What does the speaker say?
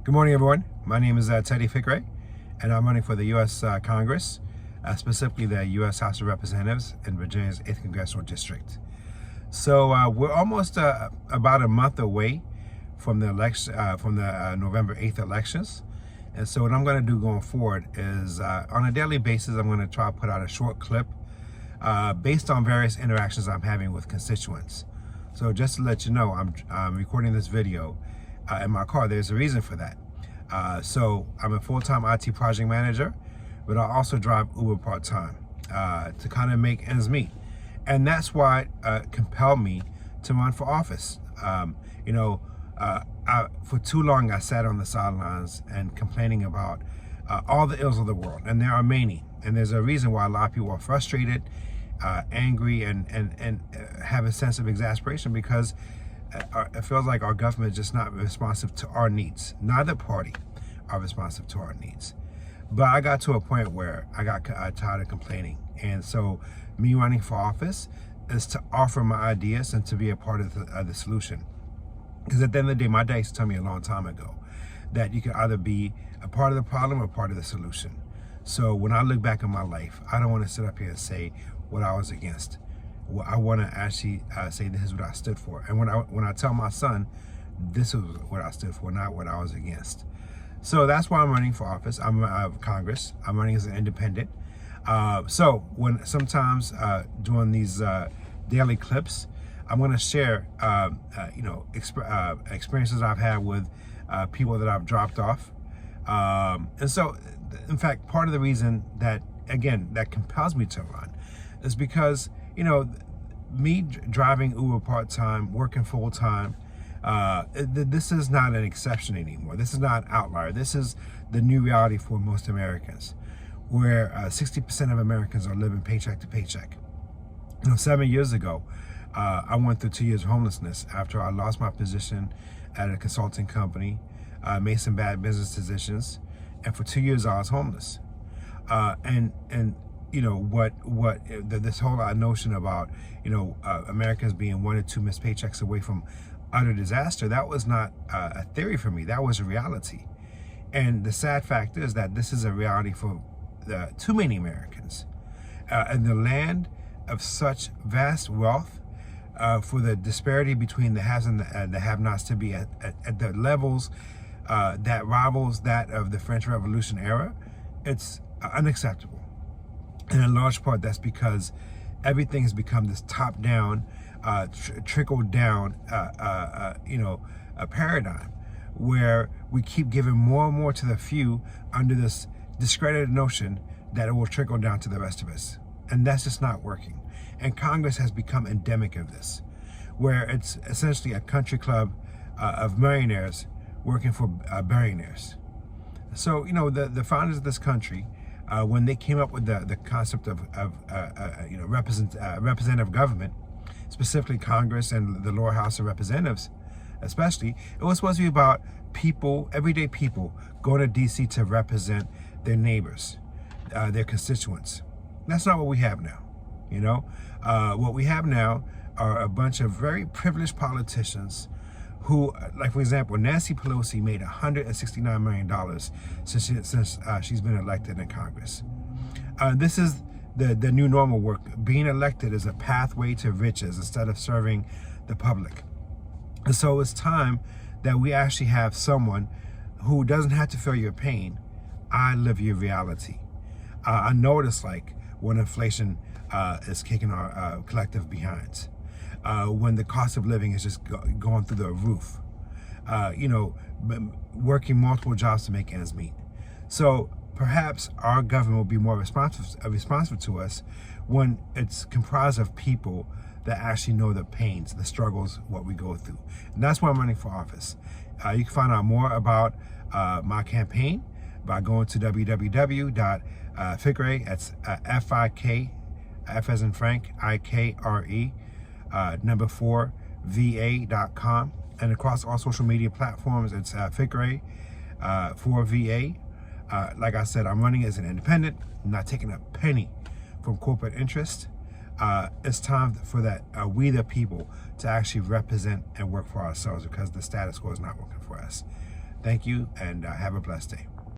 Good morning, everyone. My name is Teddy Fikre, and I'm running for the U.S. Congress, specifically the U.S. House of Representatives in Virginia's 8th Congressional District. So we're almost about a month away from the election, November 8th elections. And so what I'm going to do going forward is, on a daily basis, I'm going to try to put out a short clip based on various interactions I'm having with constituents. So just to let you know, I'm recording this video in my car. There's a reason for that. So I'm a full-time IT project manager, but I also drive Uber part-time to kind of make ends meet. And that's why it compelled me to run for office. For too long, I sat on the sidelines and complaining about all the ills of the world, and there are many. And there's a reason why a lot of people are frustrated, angry, and have a sense of exasperation, because it feels like our government is just not responsive to our needs. Neither party are responsive to our needs. But I got to a point where I got tired of complaining. And so me running for office is to offer my ideas and to be a part of the solution. Because at the end of the day, my dad used to tell me a long time ago that you can either be a part of the problem or part of the solution. So when I look back on my life, I don't want to sit up here and say what I was against. Well, I want to actually say this is what I stood for. And when I tell my son, this is what I stood for, not what I was against. So that's why I'm running for office. I'm Congress. I'm running as an independent. So when sometimes doing these daily clips, I'm going to share experiences I've had with people that I've dropped off. And so, in fact, part of the reason that, again, that compels me to run is because, me driving Uber part-time, working full-time, this is not an exception anymore. This is not an outlier. This is the new reality for most Americans, where 60% of Americans are living paycheck to paycheck. 7 years ago, I went through 2 years of homelessness after I lost my position at a consulting company, made some bad business decisions, and for 2 years I was homeless. This whole notion about Americans being 1 or 2 missed paychecks away from utter disaster, that was not a theory for me. That was a reality. And the sad fact is that this is a reality for too many Americans. In the land of such vast wealth, for the disparity between the haves and the have-nots to be at the levels that rivals that of the French Revolution era, it's unacceptable. And in large part, that's because everything has become this top-down, trickle-down, a paradigm where we keep giving more and more to the few under this discredited notion that it will trickle down to the rest of us. And that's just not working. And Congress has become endemic of this, where it's essentially a country club of millionaires working for billionaires. So, the founders of this country, when they came up with the concept of representative government, specifically Congress and the lower house of representatives especially, it was supposed to be about people, everyday people, going to DC to represent their neighbors, their constituents. That's not what we have now. What we have now are a bunch of very privileged politicians who, like, for example, Nancy Pelosi made $169 million since she's been elected in Congress. This is the new normal work. Being elected is a pathway to riches instead of serving the public. And so it's time that we actually have someone who doesn't have to feel your pain. I live your reality. I know what it's like when inflation is kicking our collective behinds. When the cost of living is just going through the roof, working multiple jobs to make ends meet. So perhaps our government will be more responsive to us when it's comprised of people that actually know the pains, the struggles, what we go through. And that's why I'm running for office. You can find out more about my campaign by going to www.fikre, that's F-I-K, F as in Frank, I-K-R-E, number 4, VA.com. And across all social media platforms, it's Fikre for VA. Like I said, I'm running as an independent. I'm not taking a penny from corporate interest. It's time for that we the people to actually represent and work for ourselves, because the status quo is not working for us. Thank you, and have a blessed day.